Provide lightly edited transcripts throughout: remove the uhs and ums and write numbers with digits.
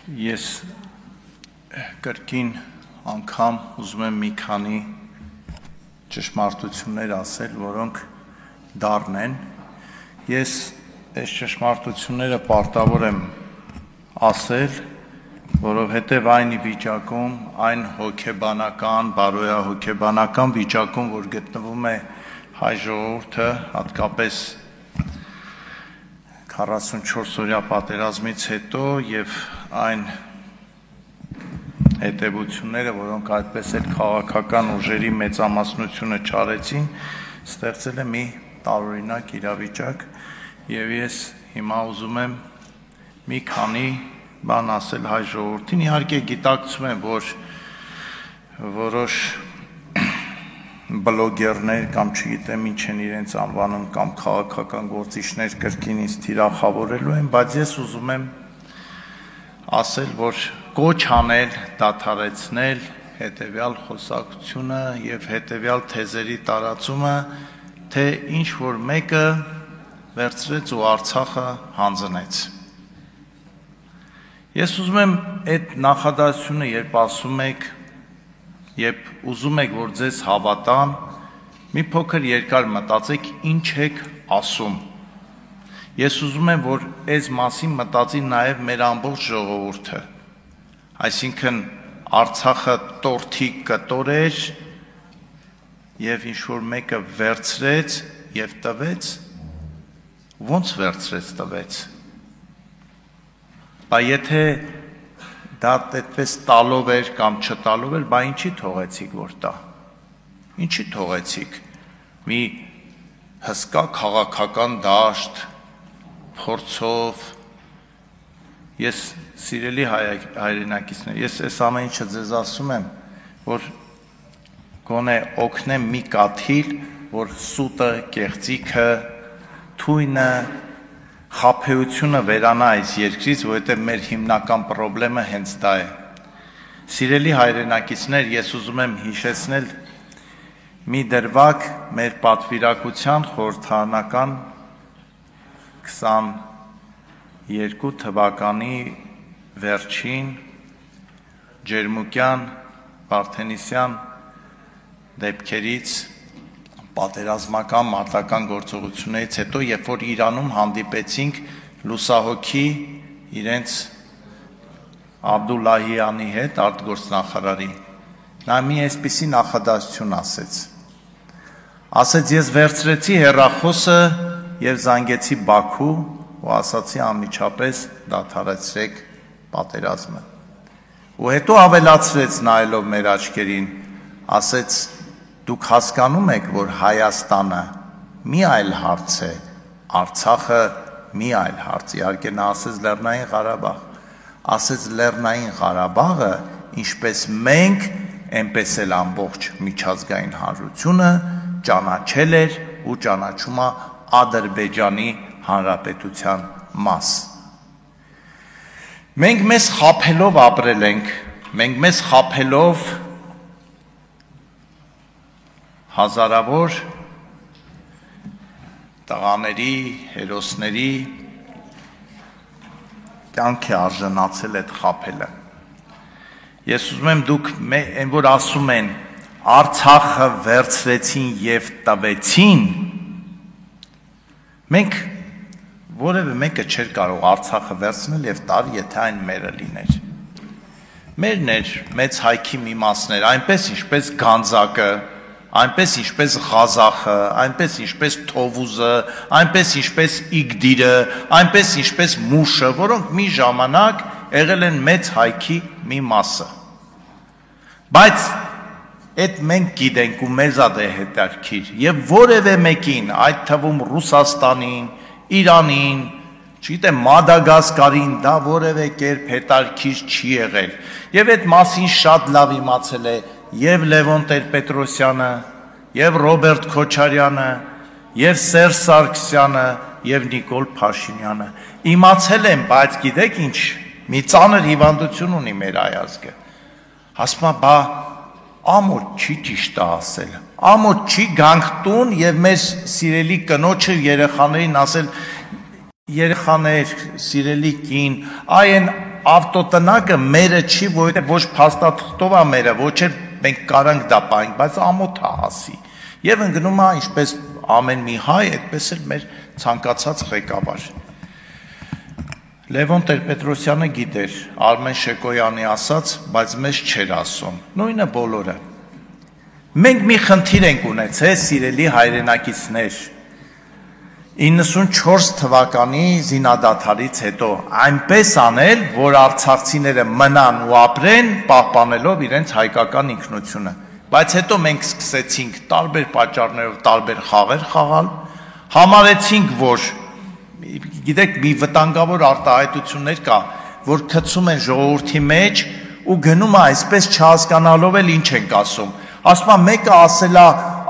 Ես կրկին անգամ ուզում եմ մի քանի ճշմարտություններ ասել, որոնք դառն են։ Ես այս ճշմարտությունները պարտավոր եմ ասել, որովհետև այն վիճակում, այն հոգեբանական, բարոյահոգեբանական վիճակում, որ գտնվում է հայ ժողովուրդը, հատկապես 44-օրյա պատերազմից հետո եւ այն հետևությունները, որոնք այդպես էլ քաղաքական ուժերի մեծամասնությունը չարեցին, ստեղծել է մի տարօրինակ իրավիճակ եւ ես հիմա ուզում եմ մի քանի բան ասել հայ ժողովրդին։ Իհարկե գիտակցում եմ, որ որոշ բլոգերներ կամ չգիտեմ ինչ են իրենց անվանում կամ քաղաքական գործիչներ կրկին ինձ թիրախավորելու են, բայց ես ուզում եմ ասել, որ կոչ անել, դադարեցնել հետևյալ խոսակցությունը եւ հետևյալ թեզերի տարածումը, թե ինչ որ մեկը վերցրեց ու Արցախը հանձնեց։ Ես ուզում եմ այդ նախադասությունը, երբ ասում եք, երբ ուզում եք, որ ձեզ հավատան, մի փոքր երկար մտածեք, ինչ եք ասում։ Ես ուզում եմ, որ այս մասին մտածի նաև մեր ամբողջ ժողովուրդը։ Այսինքն Արցախը տորթի կտոր էր եւ ինչ որ մեկը վերցրեց եւ տվեց, ո՞նց վերցրեց տվեց։ Բայց եթե դա այդպես տալով էր կամ չտալով էր, բա ինչի թողեցիք որ տա։ Ինչի թողեցիք։ Մի հսկա քաղաքական դաշտ փորձով ես սիրելի հայրենակիցներ, ես այս ամեն ինչը ձեզ ասում եմ, որ գոնե օգնեմ մի կաթիլ, որ սուտը, կեղծիքը, թույնը, խաբեությունը վերանա այս երկրից, որովհետև մեր հիմնական խնդրեմը հենց դա է։ Սիրելի հայրենակիցներ, ես ուզում եմ հիշեցնել մի դրվագ մեր պատվիրակության խորհրդարանական 22 թվականի վերջին ջերմուկյան Վարդենիսյան դեպքերից պատերազմական մարտական գործողություններից հետո, երբ որ Իրանում հանդիպեցինք լուսահոգի իրենց Աբդուլլահյանի հետ, արտգործնախարարի, նա մի այսպիսի նախադասություն ասեց։ Ասեց, ես վերցրեցի հեռախոսը եւ զանգեցի Բաքու ու ասացի անմիջապես դադարեցրեք պատերազմը։ Ու հետո ավելացրեց նայելով մեր աչքերին, ասեց դուք հասկանում եք, որ Հայաստանը մի այլ հարց է, Արցախը մի այլ հարց, իհարկե նա ասեց Լեռնային Ղարաբաղ, ասեց Լեռնային Ղարաբաղը, ինչպես մենք, այնպես էլ ամբողջ միջազգային հանրությունը ճանաչել էր ու ճանաչում է Ադրբեջանի Հանրապետության մաս։ Մենք մեզ խաբելով ապրել ենք, մենք մեզ խաբելով հազարավոր տղաների, հերոսների կյանք է արժանացել այդ խաբելը։ Ես ուզում եմ դուք այն որ ասում են Արցախը վերցրեցին եւ տվեցին, մենք որևէ մեկը չէր կարող Արցախը վերցնել եւ տալ, եթե այն մերը լիներ։ Մերն էր մեծ հայքի մի մասն էր, այնպես ինչպես Գանձակը, այնպես ինչպես Ղազախը, այնպես ինչպես Թովուզը, այնպես ինչպես Իգդիրը, այնպես ինչպես Մուշը, որոնք մի ժամանակ եղել են մեծ հայքի մի մասը։ Բայց այդ մենք գիտենք ու մեզ է հետաքրքիր եւ որևէ մեկին, այդ թվում Ռուսաստանին, Իրանին, չգիտեմ Մադագասկարին, դա որևէ կերպ հետաքրքիր չի եղել։ Եվ այդ մասին շատ լավ իմացել է եւ Լևոն Տեր-Պետրոսյանը, եւ Ռոբերտ Քոչարյանը, եւ Սերժ Սարգսյանը, եւ Նիկոլ Փաշինյանը։ Իմացել են, բայց գիտեք ինչ, մի ծանր հիվանդություն ունի մեր հայազգը։ Ասում է, բա ամոթ չի ճիշտ ասել։ Ամոթ չի գանք տուն եւ մեր սիրելի կնոջը երեխաներին ասել, երեխաներ, սիրելի կին, այն ավտոտնակը մերը չի, որովհետև ոչ փաստաթղթով է մերը, ոչ էլ մենք կարանք դա պահենք, բայց ամոթ է հասի։ Եվ ընկնում է ինչպես ամեն մի հայ, այդպես էլ մեր ցանկացած ղեկավար։ Լևոն Տեր-Պետրոսյանը գիտեր Արմեն Շեկոյանի ասած, բայց մեզ չէր ասում։ Նույնը բոլորը։ Մենք մի խնդիր ենք ունեցել, սիրելի հայրենակիցներ, 94 թվականի զինադադարից հետո այնպես անել, որ արցախցիները մնան ու ապրեն, պահպանելով իրենց հայկական ինքնությունը։ Բայց հետո մենք սկսեցինք տարբեր պատճառներով տարբեր խաղեր խաղալ, համարեցինք, որ գիտեք, մի վտանգավոր արտահայտություններ կա, որ գցում են ժողովրդի մեջ ու գնում է այսպես չհասկանալով էլ ինչ ենք ասում։ Ասում է մեկը ասել է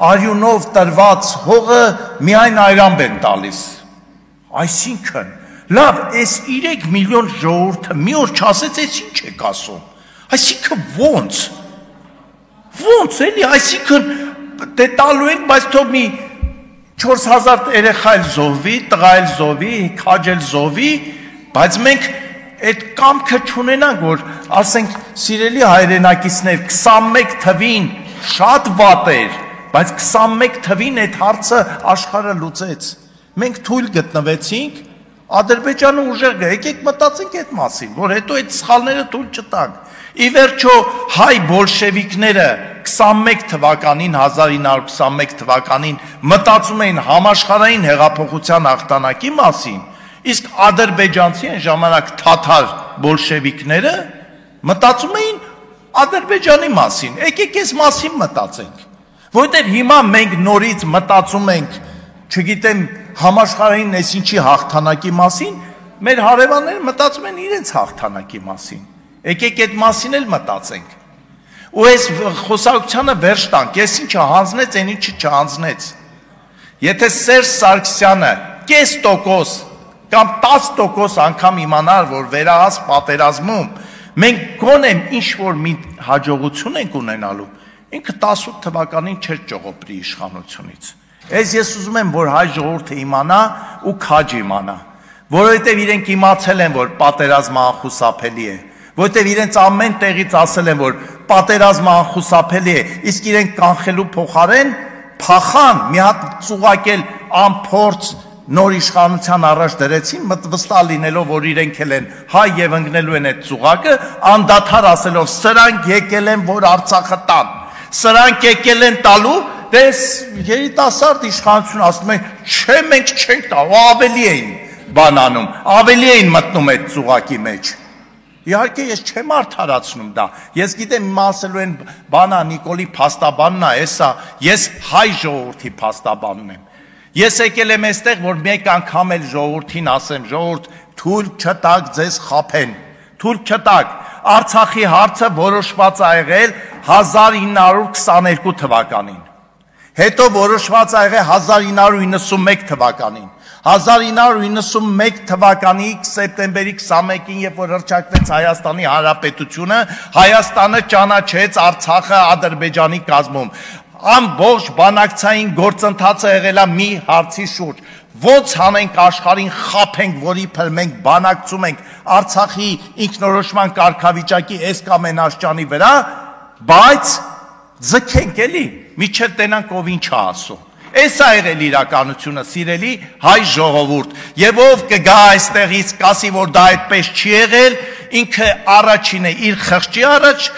արյունով տրված հողը միայն այրամբ են տալիս։ Այսինքն, լավ, այս 3 միլիոն ժողովուրդը մի օր չասեց, այս ինչ եք ասում։ Այսինքն ո՞նց էլի, այսինքն դե տալու ենք, բայց թող մի 4000 երեխա էլ զոհվի, տղա էլ զոհվի, քաջ էլ զոհվի, բայց մենք այդ կամքը չունենանք, որ ասենք սիրելի հայրենակիցներ 21 թվին շատ վատ էր, բայց 21 թվին այդ հարցը աշխարհը լուծեց։ Մենք թույլ գտնվեցինք, Ադրբեջանը ուժեղ գա, եկեք մտածենք այդ մասին, որ հետո այդ սխալները թույլ չտանք։ Ի վերջո հայ բոլշևիկները 21 թվականին 1921 թվականին մտածում էին համաշխարհային հեղափոխության հաղթանակի մասին, իսկ ադրբեջանցի այն ժամանակ թաթար բոլշևիկները մտածում էին Ադրբեջանի մասին։ Եկեք այս մասին մտածենք, որովհետև հիմա մենք նորից մտածում ենք, չգիտեմ, համաշխարհային այսինչի հաղթանակի մասին, մեր հարևանները մտածում են իրենց հաղթանակի մասին։ Եկեք այդ մասին էլ մտածենք։ Ու այս խոսակցությանը վերջ տանք, ես ինչը հանձնեց, այն ինչը չհանձնեց։ Եթե Սերժ Սարգսյանը 0.5% կամ 10% անգամ իմանար, որ վերահաս պատերազմում մենք գոնե ինչ-որ մի հաջողություն ենք ունենալու, ինքը 18 թվականին չէր ճողոպրի իշխանությունից։ Ես ուզում եմ, որ հայ ժողովուրդը իմանա ու քաջ իմանա, որովհետև իրենք իմացել են, որ պատերազմը անխուսափելի է, որովհետև իրենց ամեն տեղից ասել են, որ պատերազմը անխուսափելի է, իսկ իրենք կանխելու փոխարեն փախան, մի հատ ծուղակել անփորձ նոր իշխանության առաջ դրեցին, վստահ լինելով, որ իրենք էլ են հայ եւ ընկնելու են այդ ծուղակը, անդադար ասելով, սրանք եկել են, որ Արցախը տան, սրանք եկել են տալու, դες երիտասարդ իշխանություն ասում են, չէ, մենք չենք տա, ու ավելի էին բանանում, ավելի էին մտնում այդ ծուղակի մեջ։ Իհարկե ես չեմ արդարացնում դա, ես գիտեմ իմ ասելու են բանա Նիկոլի փաստաբանն է, էսա, ես հայ ժողովրդի փաստաբանն եմ։ Ես եկել եմ այստեղ, որ մեկ անգամ էլ ժողովրդին ասեմ, ժողովուրդ, թույլ չտաք ձեզ խաբեն, թույլ չտաք։ Արցախի հարցը որոշված է եղել 1922 թվականին։ Հետո որոշված է եղել 1991 թվականին։ 1991 թվականի սեպտեմբերի 21-ին, երբ որ հռչակվեց Հայաստանի Հանրապետությունը, Հայաստանը ճանաչեց Արցախը Ադրբեջանի կազմում։ Ամբողջ բանակցային գործընթացը եղել է մի հարցի շուրջ։ Ոնց հանենք աշխարհին խափենք, որի փր մենք բանակցում ենք Արցախի ինքնորոշման կարգավիճակի այս կամ այն աշճանի վրա, բայց ձգենք էլի, միջև տենանք ով ինչ է ասում։ Այս է եղել իրականությունը, սիրելի հայ ժողովուրդ, եւ ով կգա այստեղից կասի, որ դա այդպես չի եղել, ինքը առաջինը իր խղճի առաջ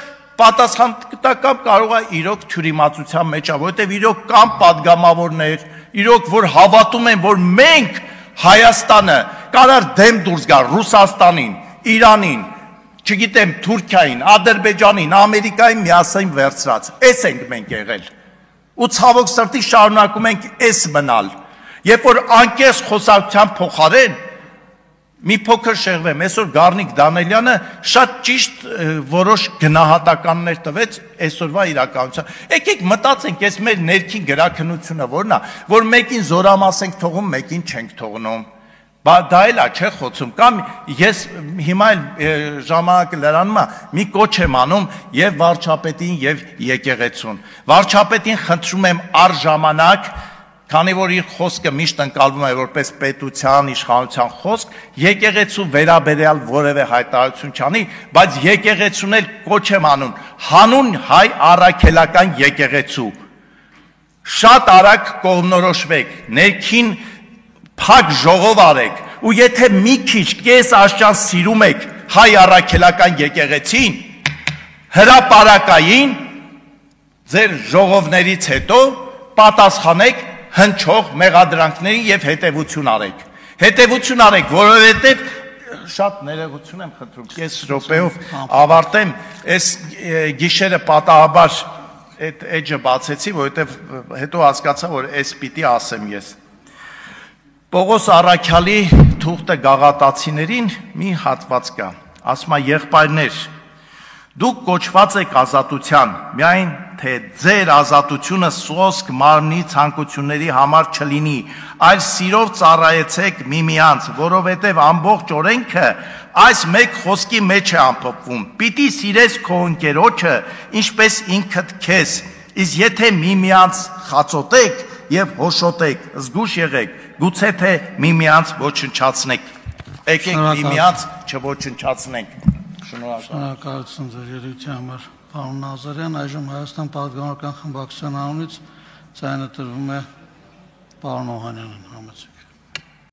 պատասխան տա կամ կարող է իրոք թյուրիմացության մեջ է, որովհետև իրոք կան падգամավորներ, իրոք որ հավատում են, որ մենք Հայաստանը կարար դեմ դուրս գա Ռուսաստանին, Իրանին, չգիտեմ, Թուրքիային, Ադրբեջանին, Ամերիկային միասին վերցրած։ Էս ենք մենք եղել։ Ու ցավոք սրտի շարունակում ենք էս մնալ։ Երբ որ անկես խոսակցության փոխարեն մի փոքր շեղվեմ, այսօր Գառնիկ Դանելյանը շատ ճիշտ որոշ գնահատականներ տվեց այսօրվա իրականության։ Եկեք մտածենք, այս մեր ներքին գրաքննությունը որն է, որ մեկին զորամաս ենք թողում, մեկին չենք թողնում։ Դա էլ է չէ խոսում, կամ ես հիմա էլ ժամանակը լրանում է, մի կոչ եմ անում եւ վարչապետին եւ եկեղեցուն։ Վարչապետին խնդրում եմ առժամանակ քանի որ իր խոսքը միշտ ընկալվում է որպես պետության, իշխանության խոսք, եկեղեցու վերաբերյալ որևէ հայտարարություն չանի, բայց եկեղեցուն էլ կոչ եմ անում հանուն հայ առաքելական եկեղեցու։ Շատ արագ կողմնորոշվեք, ներքին փակ ժողով արեք, ու եթե մի քիչ կես աշճան սիրում եք հայ առաքելական եկեղեցին, հրապարակային ձեր ժողովներից հետո պատասխանեք հնչող մեղադրանքներին եւ հետեւություն արեք։ Հետեւություն արեք, որովհետեւ շատ ներողություն եմ խնդրում, կես րոպեով ավարտեմ, այս գիշերը պատահաբար այդ էջը բացեցի, որովհետեւ հետո հասկացա, որ այս պիտի ասեմ ես։ Պողոս Առաքյալի թուղթը գաղատացիներին մի հատված կա, ասում է եղբայրներ, դուք կոչված եք ազատության, միայն թե ձեր ազատությունը սոսկ մարմնի ցանկությունների համար չլինի, այլ սիրով ծառայեցեք միմյանց, որովհետև ամբողջ օրենքը այս մեկ խոսքի մեջ է ամփոփվում. պիտի սիրես քո ընկերոջը, ինչպես ինքդ քեզ, իսկ եթե միմյանց խածոտեք եւ հոշոտեք, զգուշ եղեք, գուցե թե միմյանց ոչնչացնեք, եկեք միմյանց չոչնչացնենք։ Շնորհակալություն ձեր ելույթի համար, պարոն Նազարյան, այժմ Հայաստան պատգամավորական խմբակցության անունից ձայնը տրվում է պարոն Օհանյանին, համեցեք։